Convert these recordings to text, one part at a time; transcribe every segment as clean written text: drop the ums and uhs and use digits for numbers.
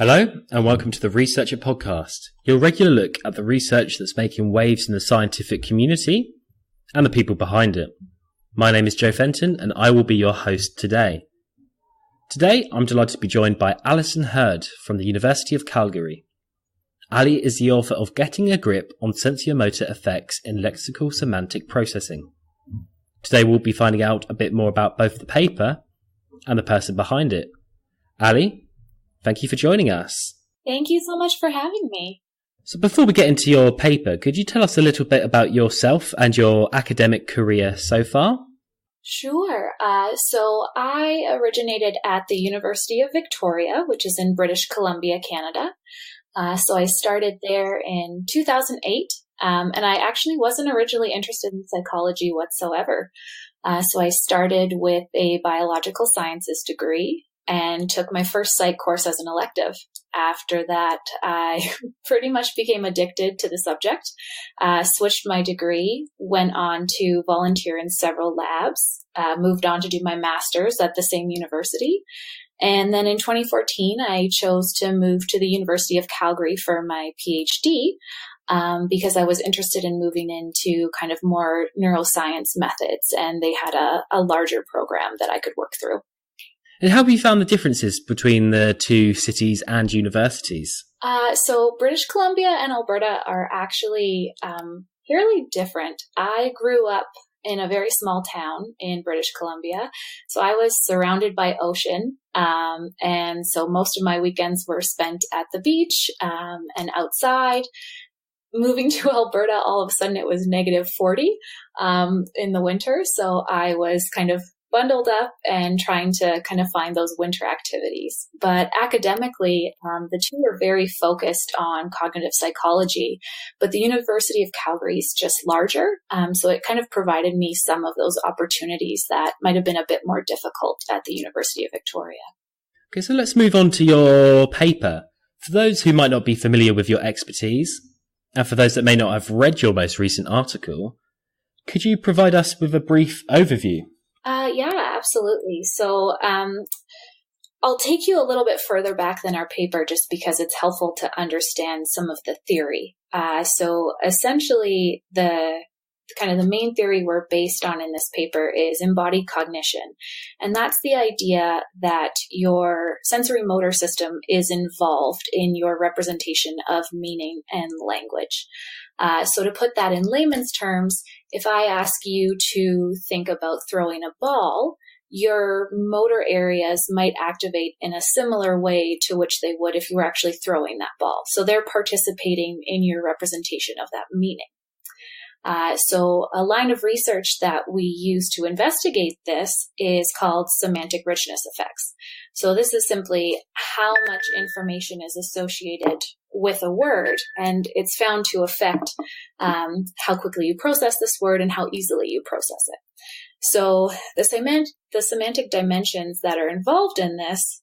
Hello, and welcome to the Researcher Podcast, your regular look at the research that's making waves in the scientific community and the people behind it. My name is Joe Fenton, and I will be your host today. Today, I'm delighted to be joined by Alison Heard from the University of Calgary. Ali is the author of Getting a Grip on Sensorimotor Effects in Lexical-Semantic Processing. Today, we'll be finding out a bit more about both the paper and the person behind it. Ali, thank you for joining us. Thank you so much for having me. So before we get into your paper, could you tell us a little bit about yourself and your academic career so far? Sure. So I originated at the University of Victoria, which is in British Columbia, Canada. So I started there in 2008, and I actually wasn't originally interested in psychology whatsoever. So I started with a biological sciences degree and took my first psych course as an elective. After that, I pretty much became addicted to the subject, switched my degree, went on to volunteer in several labs, moved on to do my master's at the same university. And then in 2014, I chose to move to the University of Calgary for my PhD because I was interested in moving into kind of more neuroscience methods, and they had a larger program that I could work through. And how have you found the differences between the two cities and universities? So British Columbia and Alberta are actually fairly different. I grew up in a very small town in British Columbia, so I was surrounded by ocean, and so most of my weekends were spent at the beach and outside. Moving to Alberta, all of a sudden it was negative 40 in the winter, so I was kind of bundled up and trying to kind of find those winter activities. But academically, the two are very focused on cognitive psychology, but the University of Calgary is just larger. So it kind of provided me some of those opportunities that might have been a bit more difficult at the University of Victoria. Okay, so let's move on to your paper. For those who might not be familiar with your expertise, and for those that may not have read your most recent article, could you provide us with a brief overview? Yeah, absolutely. So I'll take you a little bit further back than our paper just because it's helpful to understand some of the theory. So essentially, the main theory we're based on in this paper is embodied cognition. And that's the idea that your sensorimotor system is involved in your representation of meaning and language. So to put that in layman's terms, if I ask you to think about throwing a ball, your motor areas might activate in a similar way to which they would if you were actually throwing that ball. So they're participating in your representation of that meaning. So a line of research that we use to investigate this is called semantic richness effects. So this is simply how much information is associated with a word, and it's found to affect how quickly you process this word and how easily you process it. So the semantic dimensions that are involved in this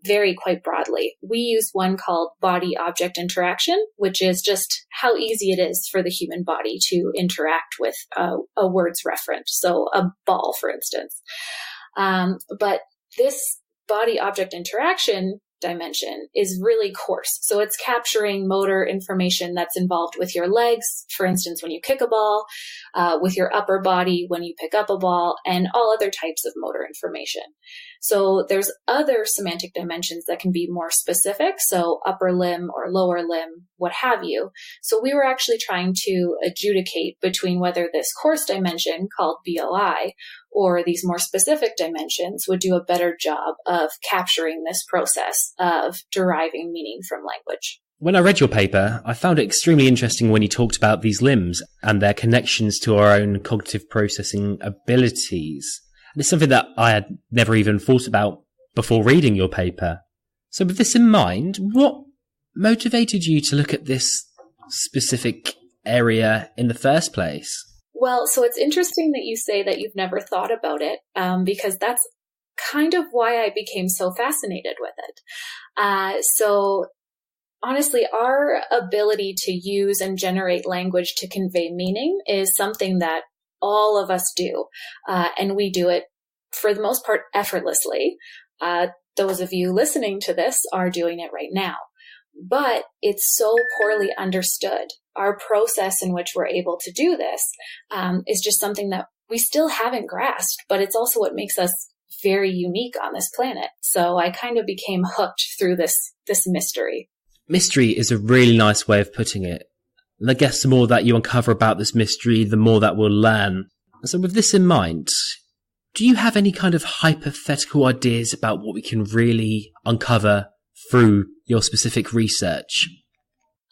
vary quite broadly. We use one called body-object interaction, which is just how easy it is for the human body to interact with a word's referent. So a ball, for instance. But this body-object interaction dimension is really coarse. So it's capturing motor information that's involved with your legs, for instance, when you kick a ball, with your upper body when you pick up a ball, and all other types of motor information. So there's other semantic dimensions that can be more specific, so upper limb or lower limb, what have you. So we were actually trying to adjudicate between whether this coarse dimension called BOI or these more specific dimensions would do a better job of capturing this process of deriving meaning from language. When I read your paper, I found it extremely interesting when you talked about these limbs and their connections to our own cognitive processing abilities. And it's something that I had never even thought about before reading your paper. So with this in mind, what motivated you to look at this specific area in the first place? Well, so it's interesting that you say that you've never thought about it, because that's kind of why I became so fascinated with it. So honestly, our ability to use and generate language to convey meaning is something that all of us do, and we do it for the most part effortlessly. those of you listening to this are doing it right now. But it's so poorly understood. Our process in which we're able to do this is just something that we still haven't grasped, but it's also what makes us very unique on this planet. So I kind of became hooked through this mystery. Mystery is a really nice way of putting it. And I guess the more that you uncover about this mystery, the more that we'll learn. So with this in mind, do you have any kind of hypothetical ideas about what we can really uncover through your specific research?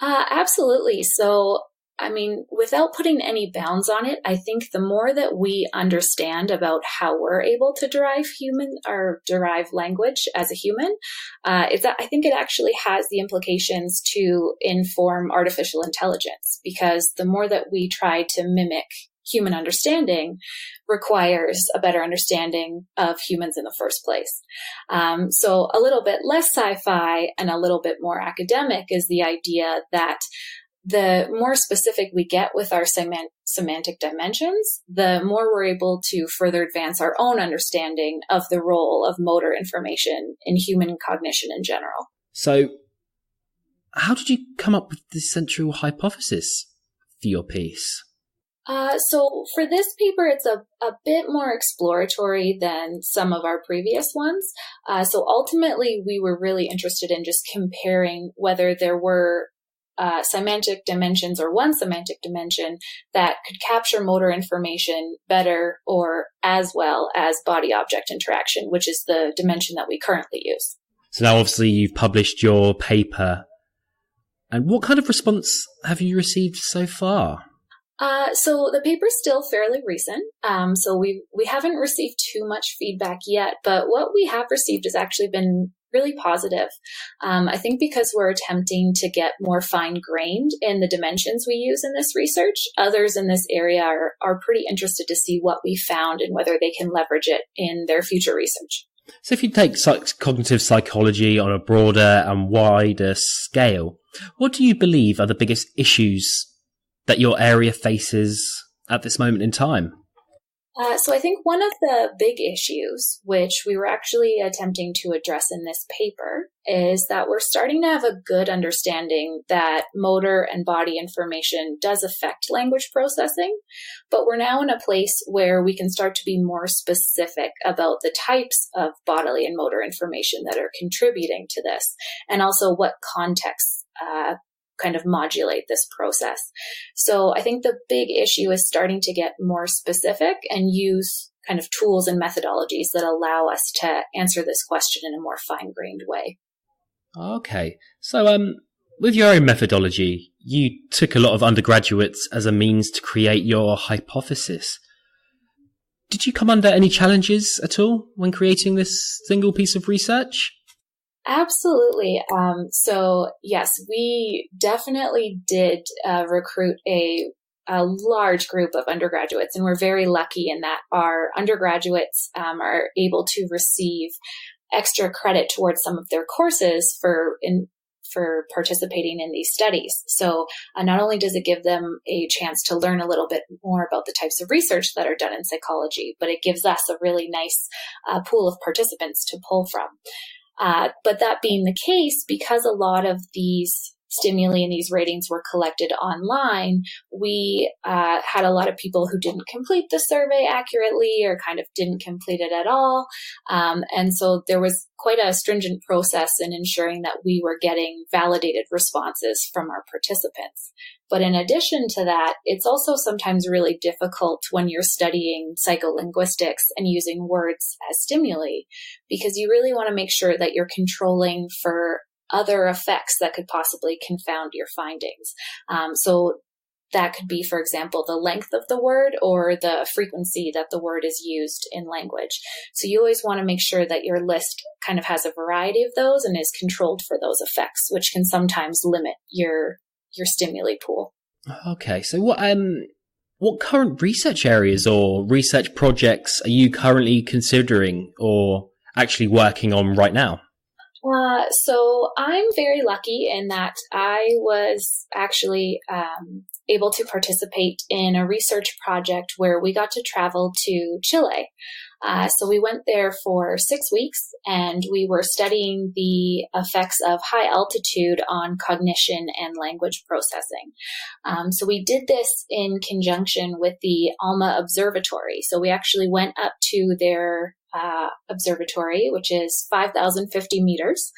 Absolutely. So, I mean, without putting any bounds on it, I think the more that we understand about how we're able to derive language as a human, I think it actually has the implications to inform artificial intelligence, because the more that we try to mimic human understanding requires a better understanding of humans in the first place. So a little bit less sci-fi and a little bit more academic is the idea that the more specific we get with our semantic dimensions, the more we're able to further advance our own understanding of the role of motor information in human cognition in general. So how did you come up with the central hypothesis for your piece? So for this paper, it's a bit more exploratory than some of our previous ones. So ultimately, we were really interested in just comparing whether there were semantic dimensions or one semantic dimension that could capture motor information better or as well as body-object interaction, which is the dimension that we currently use. So now obviously you've published your paper. And what kind of response have you received so far? So the paper's still fairly recent. So we haven't received too much feedback yet, but what we have received has actually been really positive. I think because we're attempting to get more fine-grained in the dimensions we use in this research, others in this area are pretty interested to see what we found and whether they can leverage it in their future research. So if you take cognitive psychology on a broader and wider scale, what do you believe are the biggest issues that your area faces at this moment in time? So I think one of the big issues, which we were actually attempting to address in this paper, is that we're starting to have a good understanding that motor and body information does affect language processing, but we're now in a place where we can start to be more specific about the types of bodily and motor information that are contributing to this, and also what contexts kind of modulate this process. So I think the big issue is starting to get more specific and use kind of tools and methodologies that allow us to answer this question in a more fine-grained way. Okay. So with your own methodology, you took a lot of undergraduates as a means to create your hypothesis. Did you come under any challenges at all when creating this single piece of research? Absolutely. So yes, we definitely did recruit a large group of undergraduates, and we're very lucky in that our undergraduates are able to receive extra credit towards some of their courses for participating in these studies. So not only does it give them a chance to learn a little bit more about the types of research that are done in psychology, but it gives us a really nice pool of participants to pull from. But that being the case, because a lot of these stimuli and these ratings were collected online, we had a lot of people who didn't complete the survey accurately or kind of didn't complete it at all. And so there was quite a stringent process in ensuring that we were getting validated responses from our participants. But in addition to that, it's also sometimes really difficult when you're studying psycholinguistics and using words as stimuli, because you really want to make sure that you're controlling for other effects that could possibly confound your findings. So that could be, for example, the length of the word or the frequency that the word is used in language. So you always want to make sure that your list kind of has a variety of those and is controlled for those effects, which can sometimes limit your stimuli pool. Okay, so what current research areas or research projects are you currently considering or actually working on right now? So I'm very lucky in that I was actually able to participate in a research project where we got to travel to Chile. So we went there for 6 weeks, and we were studying the effects of high altitude on cognition and language processing. So we did this in conjunction with the ALMA Observatory. So we actually went up to their observatory, which is 5,050 meters.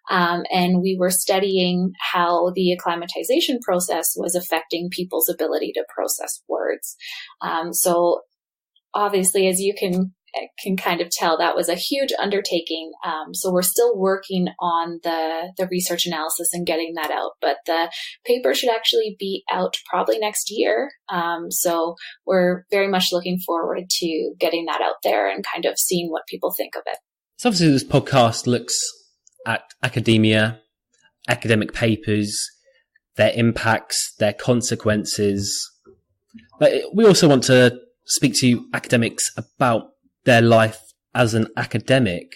And we were studying how the acclimatization process was affecting people's ability to process words. So obviously, as you can kind of tell, that was a huge undertaking. So we're still working on the research analysis and getting that out, but the paper should actually be out probably next year. So we're very much looking forward to getting that out there and kind of seeing what people think of it. So obviously this podcast looks at academia, academic papers, their impacts, their consequences. But we also want to speak to academics about their life as an academic.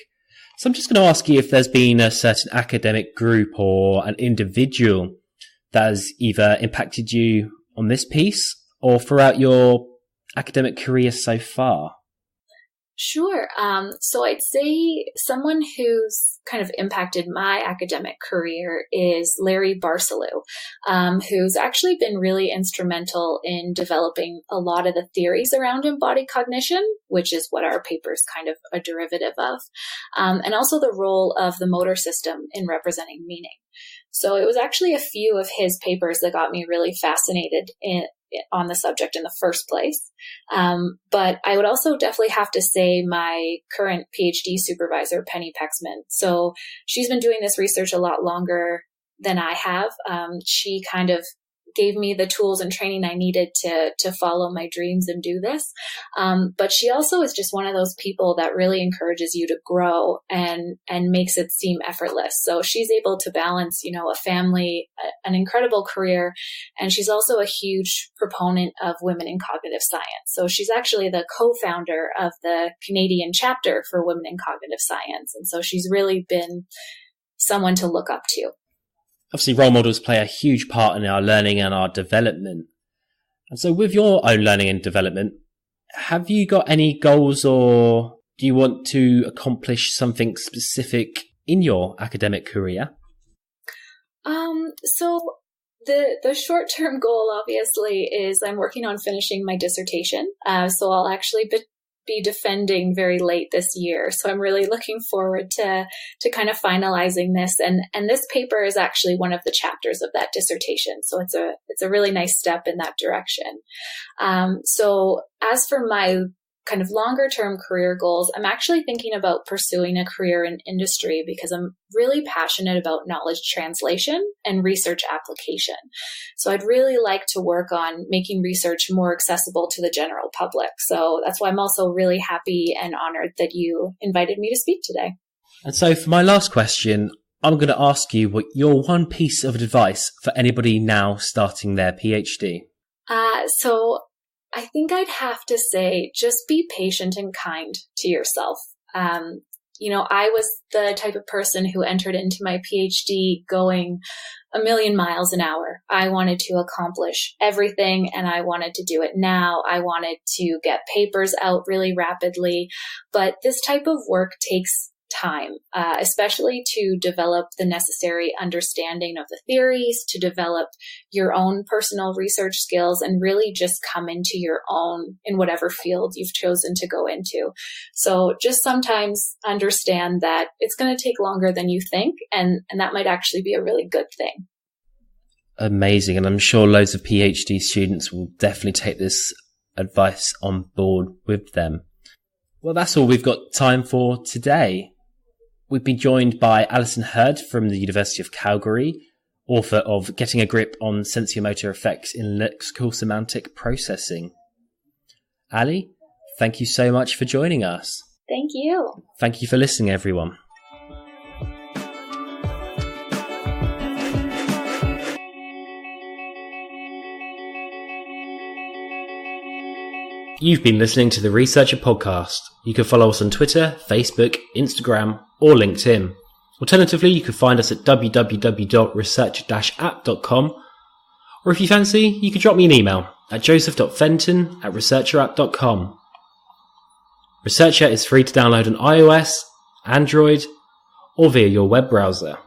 So I'm just going to ask you if there's been a certain academic group or an individual that has either impacted you on this piece or throughout your academic career so far. Sure. So I'd say someone who's kind of impacted my academic career is Larry Barcelou, who's actually been really instrumental in developing a lot of the theories around embodied cognition, which is what our paper is kind of a derivative of, and also the role of the motor system in representing meaning. So it was actually a few of his papers that got me really fascinated on the subject in the first place. But I would also definitely have to say my current PhD supervisor, Penny Pexman. So she's been doing this research a lot longer than I have. She kind of gave me the tools and training I needed to follow my dreams and do this. But she also is just one of those people that really encourages you to grow and makes it seem effortless. So she's able to balance, a family, an incredible career, and she's also a huge proponent of women in cognitive science. So she's actually the co-founder of the Canadian chapter for women in cognitive science. And so she's really been someone to look up to. Obviously, role models play a huge part in our learning and our development. And so with your own learning and development, have you got any goals or do you want to accomplish something specific in your academic career? So the short-term goal, obviously, is I'm working on finishing my dissertation. So I'll actually be defending very late this year. So I'm really looking forward to kind of finalizing this. And this paper is actually one of the chapters of that dissertation. So it's a really nice step in that direction. So as for my kind of longer term career goals, I'm actually thinking about pursuing a career in industry because I'm really passionate about knowledge translation and research application. So I'd really like to work on making research more accessible to the general public. So that's why I'm also really happy and honored that you invited me to speak today. And so for my last question, I'm going to ask you what your one piece of advice for anybody now starting their PhD. So I think I'd have to say, just be patient and kind to yourself. I was the type of person who entered into my PhD going a million miles an hour. I wanted to accomplish everything and I wanted to do it now. I wanted to get papers out really rapidly. But this type of work takes time, especially to develop the necessary understanding of the theories, to develop your own personal research skills, and really just come into your own in whatever field you've chosen to go into. So just sometimes understand that it's going to take longer than you think, and that might actually be a really good thing. Amazing. And I'm sure loads of PhD students will definitely take this advice on board with them. Well, that's all we've got time for today. We've been joined by Alison Heard from the University of Calgary, author of Getting a Grip on Sensorimotor Effects in Lexical-Semantic Processing. Ali, thank you so much for joining us. Thank you. Thank you for listening, everyone. You've been listening to the Researcher Podcast. You can follow us on Twitter, Facebook, Instagram, or LinkedIn. Alternatively, you can find us at www.researcher-app.com, or if you fancy, you can drop me an email at joseph.fenton@researcherapp.com. Researcher is free to download on iOS, Android, or via your web browser.